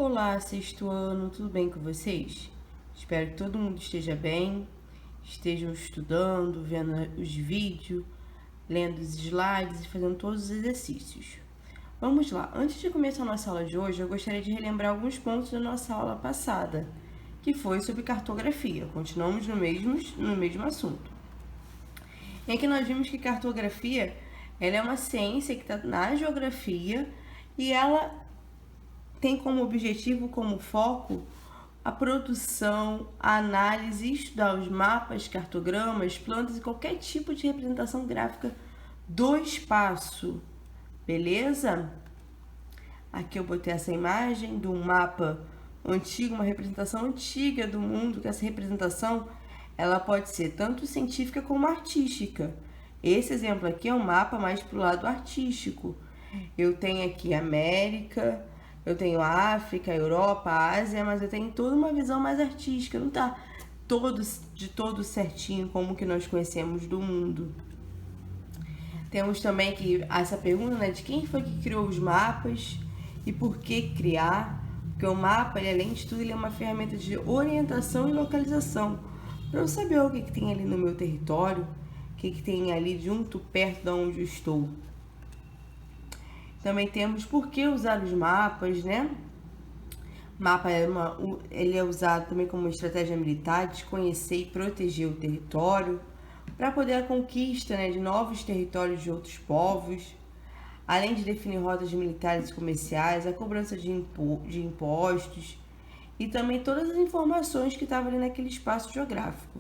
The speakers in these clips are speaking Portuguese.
Olá, sexto ano, tudo bem com vocês? Espero que todo mundo esteja bem, estejam estudando, vendo os vídeos, lendo os slides e fazendo todos os exercícios. Vamos lá, antes de começar a nossa aula de hoje, eu gostaria de relembrar alguns pontos da nossa aula passada, que foi sobre cartografia. Continuamos no mesmo assunto. E aqui nós vimos que cartografia ela é uma ciência que está na geografia e ela tem como objetivo, como foco, a produção, a análise e estudar os mapas, cartogramas, plantas e qualquer tipo de representação gráfica do espaço, beleza? Aqui eu botei essa imagem de um mapa antigo, uma representação antiga do mundo, que essa representação ela pode ser tanto científica como artística. Esse exemplo aqui é um mapa mais para o lado artístico. Eu tenho aqui América, eu tenho a África, a Europa, a Ásia, mas eu tenho toda uma visão mais artística, não tá de todo certinho como que nós conhecemos do mundo. Temos também aqui essa pergunta, né, de quem foi que criou os mapas e por que criar, porque o mapa, ele, além de tudo, ele é uma ferramenta de orientação e localização, para eu saber o que tem ali no meu território, o que tem ali junto, perto de onde eu estou. Também temos por que usar os mapas, né? Mapa ele é usado também como uma estratégia militar de conhecer e proteger o território, para poder a conquista, né, de novos territórios de outros povos, além de definir rotas militares e comerciais, a cobrança de impostos e também todas as informações que estavam ali naquele espaço geográfico.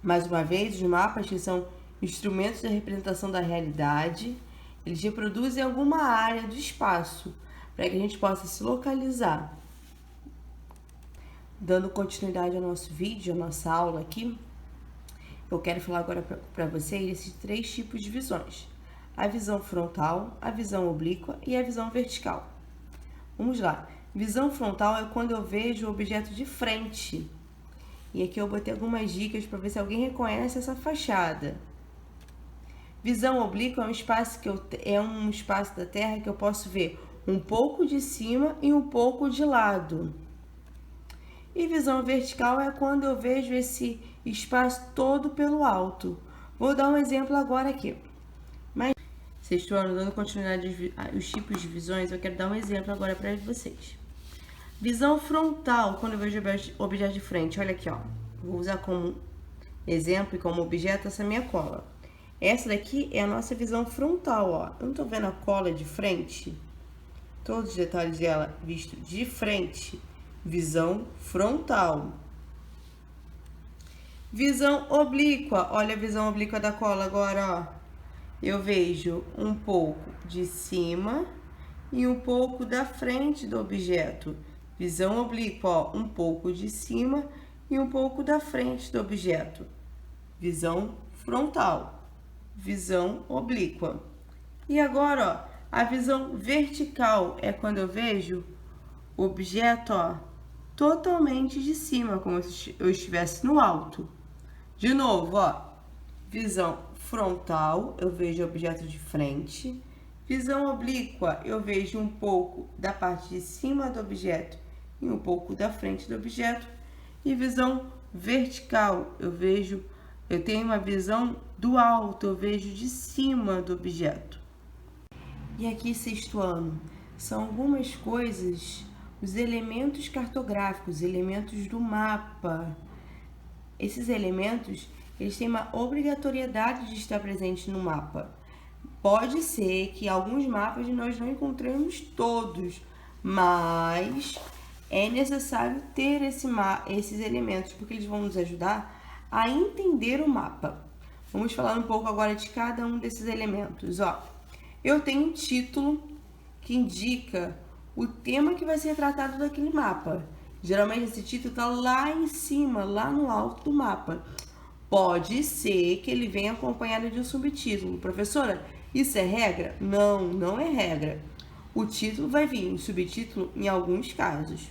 Mais uma vez, os mapas, que são instrumentos de representação da realidade, eles reproduzem alguma área do espaço para que a gente possa se localizar. Dando continuidade ao nosso vídeo, à nossa aula aqui, eu quero falar agora para vocês esses três tipos de visões: a visão frontal, a visão oblíqua e a visão vertical. Vamos lá. Visão frontal é quando eu vejo o objeto de frente. E aqui eu botei algumas dicas para ver se alguém reconhece essa fachada. Visão oblíqua é um espaço da Terra que eu posso ver um pouco de cima e um pouco de lado. E visão vertical é quando eu vejo esse espaço todo pelo alto. Vou dar um exemplo agora aqui. Sexto ano, dando continuidade aos tipos de visões, eu quero dar um exemplo agora para vocês. Visão frontal, quando eu vejo objeto de frente, olha aqui, ó. Vou usar como exemplo e como objeto essa minha cola. Essa daqui é a nossa visão frontal, ó. Eu não tô vendo a cola de frente? Todos os detalhes dela visto de frente. Visão frontal. Visão oblíqua. Olha a visão oblíqua da cola agora, ó. Eu vejo um pouco de cima e um pouco da frente do objeto. Visão oblíqua, ó. Um pouco de cima e um pouco da frente do objeto. Visão frontal. Visão oblíqua. E agora, ó, a visão vertical é quando eu vejo o objeto, ó, totalmente de cima, como se eu estivesse no alto. De novo, ó, visão frontal, eu vejo o objeto de frente. Visão oblíqua, eu vejo um pouco da parte de cima do objeto e um pouco da frente do objeto. E visão vertical, eu tenho uma visão do alto, eu vejo de cima do objeto. E aqui, sexto ano, são algumas coisas, os elementos cartográficos, elementos do mapa. Esses elementos, eles têm uma obrigatoriedade de estar presente no mapa. Pode ser que alguns mapas nós não encontremos todos, mas é necessário ter esses elementos, porque eles vão nos ajudar a entender o mapa. Vamos falar um pouco agora de cada um desses elementos. Ó, eu tenho um título que indica o tema que vai ser tratado daquele mapa. Geralmente esse título está lá em cima, lá no alto do mapa. Pode ser que ele venha acompanhado de um subtítulo. Professora, isso é regra? Não, não é regra. O título vai vir em subtítulo em alguns casos.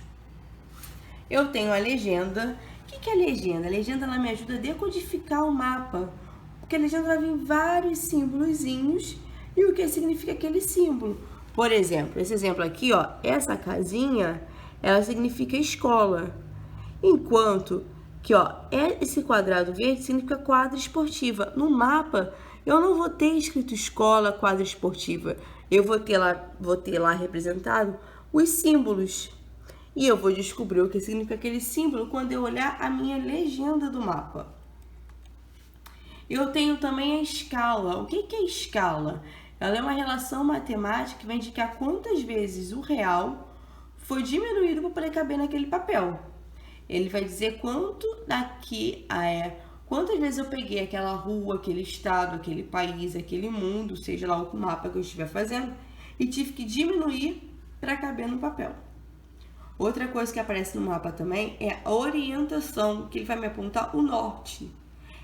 Eu tenho a legenda. O que é a legenda? A legenda ela me ajuda a decodificar o mapa. Porque a legenda vai vir vários símbolozinhos e o que significa aquele símbolo. Por exemplo, esse exemplo aqui, ó, essa casinha, ela significa escola. Enquanto que, ó, esse quadrado verde significa quadra esportiva. No mapa, eu não vou ter escrito escola, quadra esportiva. Eu vou ter lá representado os símbolos. E eu vou descobrir o que significa aquele símbolo quando eu olhar a minha legenda do mapa. Eu tenho também a escala. O que é escala? Ela é uma relação matemática que vai indicar quantas vezes o real foi diminuído para poder caber naquele papel. Ele vai dizer quantas vezes eu peguei aquela rua, aquele estado, aquele país, aquele mundo, seja lá o mapa que eu estiver fazendo, e tive que diminuir para caber no papel. Outra coisa que aparece no mapa também é a orientação, que ele vai me apontar o norte.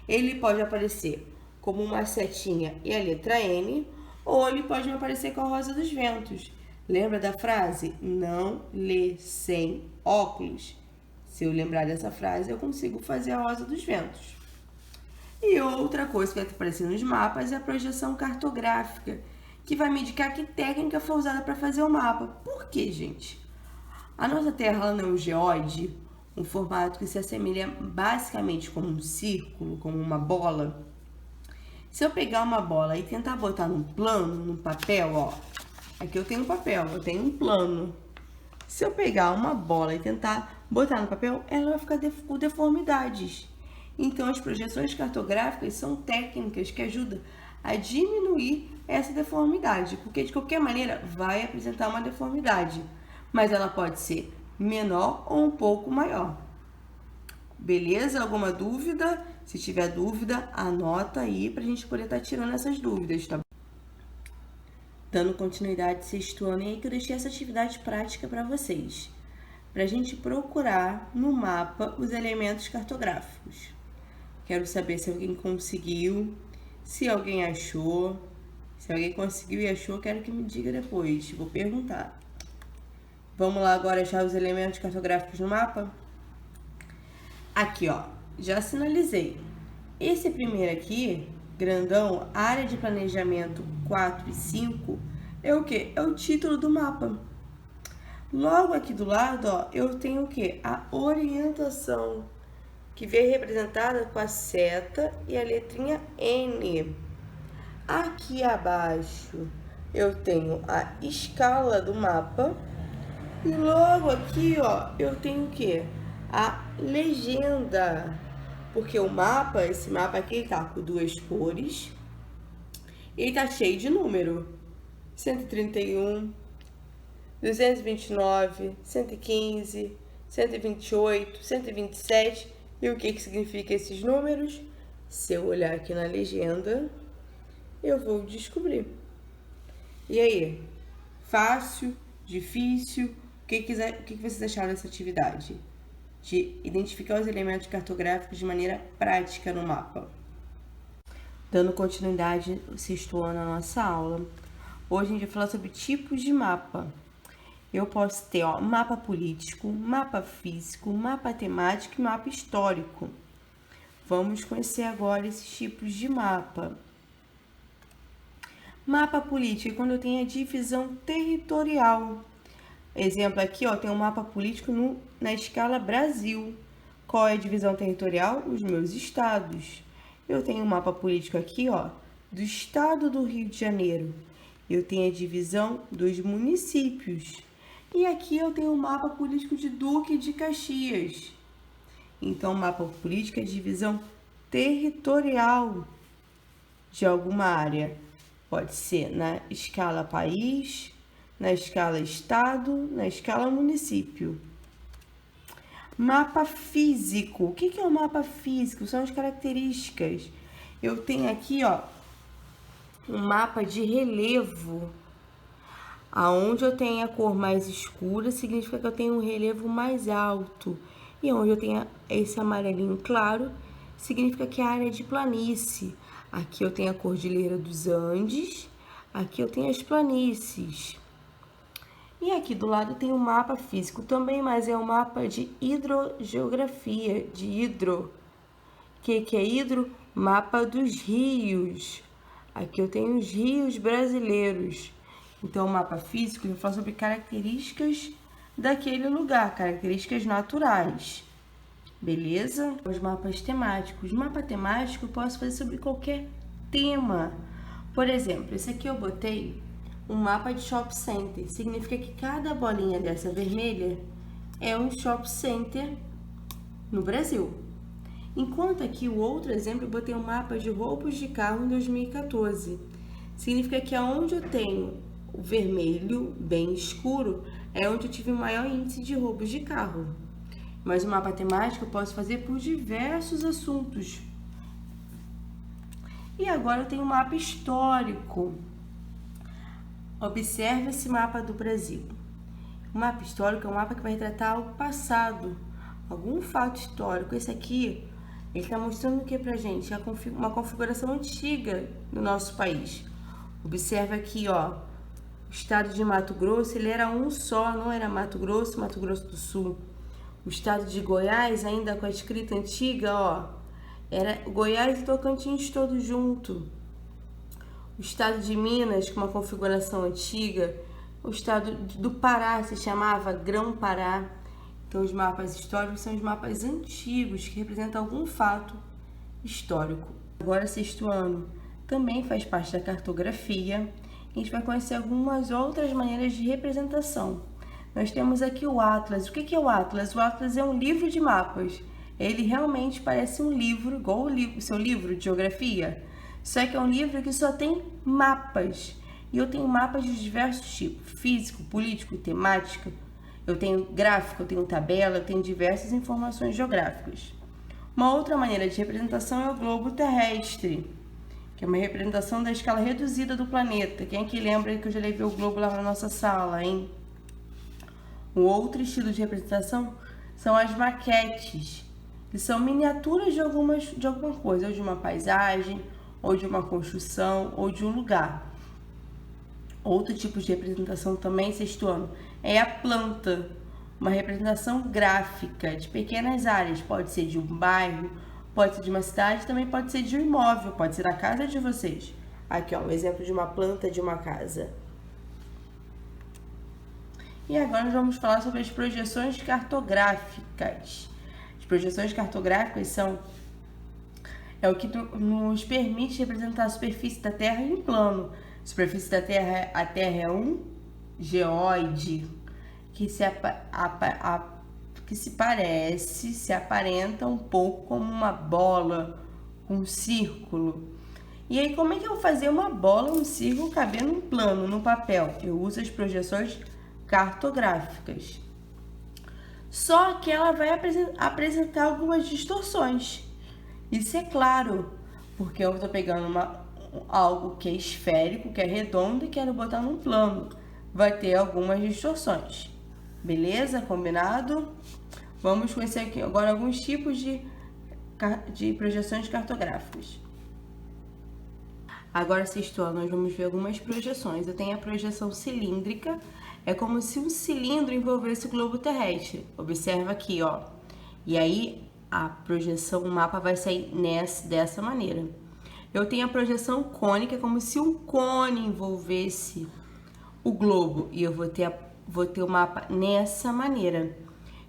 Ele pode aparecer como uma setinha e a letra N, ou ele pode me aparecer com a rosa dos ventos. Lembra da frase? Não lê sem óculos. Se eu lembrar dessa frase, eu consigo fazer a rosa dos ventos. E outra coisa que vai aparecer nos mapas é a projeção cartográfica, que vai me indicar que técnica foi usada para fazer o mapa. Por quê, gente? A nossa Terra ela não é um geóide, um formato que se assemelha basicamente como um círculo, como uma bola. Se eu pegar uma bola e tentar botar num plano, num papel, ó, aqui eu tenho um papel, eu tenho um plano. Se eu pegar uma bola e tentar botar no papel, ela vai ficar com deformidades. Então, as projeções cartográficas são técnicas que ajudam a diminuir essa deformidade, porque de qualquer maneira vai apresentar uma deformidade, mas ela pode ser menor ou um pouco maior. Beleza? Alguma dúvida? Se tiver dúvida, anota aí para a gente poder estar tirando essas dúvidas, tá? Dando continuidade sexto ano, e aí que eu deixei essa atividade prática para vocês, para a gente procurar no mapa os elementos cartográficos. Quero saber se alguém conseguiu, se alguém achou. Se alguém conseguiu e achou, quero que me diga depois, vou perguntar. Vamos lá agora achar os elementos cartográficos no mapa? Aqui, ó, já sinalizei. Esse primeiro aqui, grandão, área de planejamento 4 e 5, é o quê? É o título do mapa. Logo aqui do lado, ó, eu tenho o quê? A orientação, que vem representada com a seta e a letrinha N. Aqui abaixo, eu tenho a escala do mapa. E logo aqui, ó, eu tenho o quê? A legenda. Porque o mapa, esse mapa aqui, tá com duas cores. E ele tá cheio de número. 131, 229, 115, 128, 127. E o que significa esses números? Se eu olhar aqui na legenda, eu vou descobrir. E aí? Fácil? Difícil? O que vocês acharam dessa atividade? De identificar os elementos cartográficos de maneira prática no mapa. Dando continuidade ao sexto ano à nossa aula, hoje a gente vai falar sobre tipos de mapa. Eu posso ter, ó, mapa político, mapa físico, mapa temático e mapa histórico. Vamos conhecer agora esses tipos de mapa. Mapa político é quando eu tenho a divisão territorial. Exemplo aqui, ó, tem um mapa político na escala Brasil. Qual é a divisão territorial? Os meus estados. Eu tenho um mapa político aqui, ó, do estado do Rio de Janeiro. Eu tenho a divisão dos municípios. E aqui eu tenho um mapa político de Duque de Caxias. Então, o mapa político é a divisão territorial de alguma área. Pode ser na escala país, na escala estado, na escala município. Mapa físico. O que é o mapa físico? São as características. Eu tenho aqui, ó, um mapa de relevo. Aonde eu tenho a cor mais escura, significa que eu tenho um relevo mais alto. E onde eu tenho esse amarelinho claro, significa que é a área de planície. Aqui eu tenho a Cordilheira dos Andes, aqui eu tenho as planícies. E aqui do lado tem um mapa físico também, mas é um mapa de hidrogeografia, de hidro. O que é hidro? Mapa dos rios. Aqui eu tenho os rios brasileiros. Então, o mapa físico ele fala sobre características daquele lugar, características naturais. Beleza? Os mapas temáticos. Mapa temático eu posso fazer sobre qualquer tema. Por exemplo, esse aqui eu botei um mapa de shopping center. Significa que cada bolinha dessa vermelha é um shopping center no Brasil. Enquanto aqui o outro exemplo eu botei um mapa de roubos de carro em 2014. Significa que aonde eu tenho o vermelho bem escuro é onde eu tive o maior índice de roubos de carro. Mas o mapa temático eu posso fazer por diversos assuntos. E agora eu tenho um mapa histórico. Observe esse mapa do Brasil. O mapa histórico é um mapa que vai retratar o passado, algum fato histórico. Esse aqui, ele está mostrando o que pra gente? Uma configuração antiga do nosso país. Observe aqui, ó, o estado de Mato Grosso, ele era um só, não era Mato Grosso do Sul. O estado de Goiás, ainda com a escrita antiga, ó, era Goiás e Tocantins todos junto. O estado de Minas, com uma configuração antiga. O estado do Pará se chamava Grão-Pará. Então, os mapas históricos são os mapas antigos que representam algum fato histórico. Agora, sexto ano também faz parte da cartografia. A gente vai conhecer algumas outras maneiras de representação. Nós temos aqui o Atlas. O que é o Atlas? O Atlas é um livro de mapas. Ele realmente parece um livro, igual o seu livro de geografia. Só que é um livro que só tem mapas. E eu tenho mapas de diversos tipos. Físico, político, temático. Eu tenho gráfico, eu tenho tabela, eu tenho diversas informações geográficas. Uma outra maneira de representação é o globo terrestre, que é uma representação da escala reduzida do planeta. Quem aqui lembra que eu já levei o globo lá na nossa sala, hein? O outro estilo de representação são as maquetes, que são miniaturas de alguma coisa, ou de uma paisagem, ou de uma construção, ou de um lugar. Outro tipo de representação também, sexto ano, é a planta, uma representação gráfica de pequenas áreas, pode ser de um bairro, pode ser de uma cidade, também pode ser de um imóvel, pode ser da casa de vocês. Aqui, ó, um exemplo de uma planta de uma casa. E agora nós vamos falar sobre as projeções cartográficas. As projeções cartográficas é o que nos permite representar a superfície da Terra em plano. A superfície da Terra, a Terra é um geóide que se aparenta um pouco como uma bola, um círculo. E aí, como é que eu vou fazer uma bola, um círculo cabendo em plano, no papel? Eu uso as projeções cartográficas. Só que ela vai apresentar algumas distorções. Isso é claro, porque eu estou pegando algo que é esférico, que é redondo e quero botar num plano. Vai ter algumas distorções. Beleza? Combinado? Vamos conhecer aqui agora alguns tipos de projeções cartográficas. Agora, sexto ano, nós vamos ver algumas projeções. Eu tenho a projeção cilíndrica. É como se um cilindro envolvesse o globo terrestre. Observa aqui, ó. E aí, a projeção, o mapa vai sair dessa maneira. Eu tenho a projeção cônica, como se um cone envolvesse o globo. E eu vou ter o mapa nessa maneira.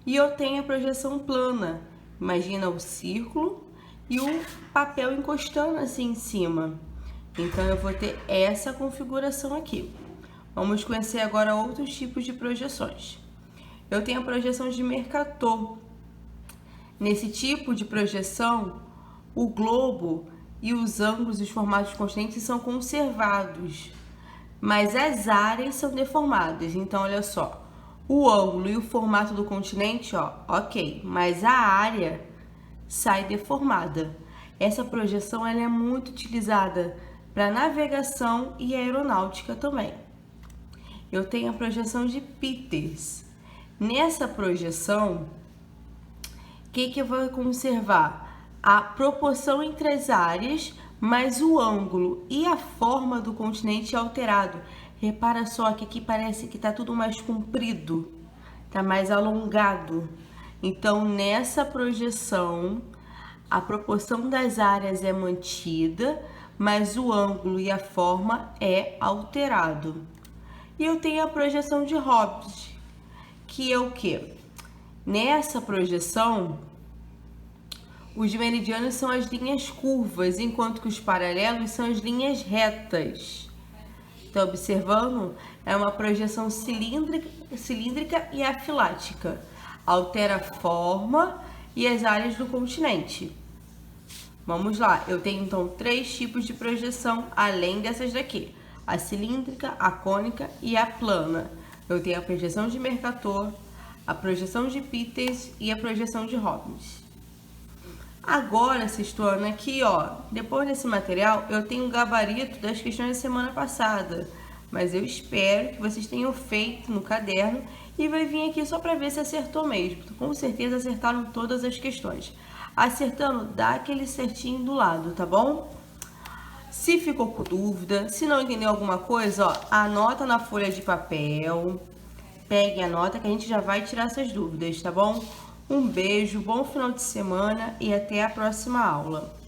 E eu tenho a projeção plana. Imagina o círculo e o papel encostando assim em cima. Então, eu vou ter essa configuração aqui. Vamos conhecer agora outros tipos de projeções. Eu tenho a projeção de Mercator. Nesse tipo de projeção, o globo e os ângulos e os formatos constantes são conservados, mas as áreas são deformadas. Então, olha só, o ângulo e o formato do continente, ó, ok, mas a área sai deformada. Essa projeção ela é muito utilizada para navegação e aeronáutica também. Eu tenho a projeção de Peters. Nessa projeção, o que eu vou conservar? A proporção entre as áreas, mas o ângulo e a forma do continente é alterado. Repara só que aqui parece que está tudo mais comprido, está mais alongado. Então, nessa projeção, a proporção das áreas é mantida, mas o ângulo e a forma é alterado. E eu tenho a projeção de Hobbes, que é o quê? Nessa projeção, os meridianos são as linhas curvas, enquanto que os paralelos são as linhas retas. Então, observando, é uma projeção cilíndrica e afilática. Altera a forma e as áreas do continente. Vamos lá, eu tenho então 3 tipos de projeção, além dessas daqui. A cilíndrica, a cônica e a plana. Eu tenho a projeção de Mercator, a projeção de Peters e a projeção de Hobbes. Agora, sextuano, aqui, ó, depois desse material, eu tenho um gabarito das questões da semana passada, mas eu espero que vocês tenham feito no caderno e vai vir aqui só para ver se acertou mesmo. Com certeza acertaram todas as questões. Acertando, dá aquele certinho do lado, tá bom? Se ficou com dúvida, se não entendeu alguma coisa, ó, anota na folha de papel, pegue a nota que a gente já vai tirar essas dúvidas, tá bom? Um beijo, bom final de semana e até a próxima aula.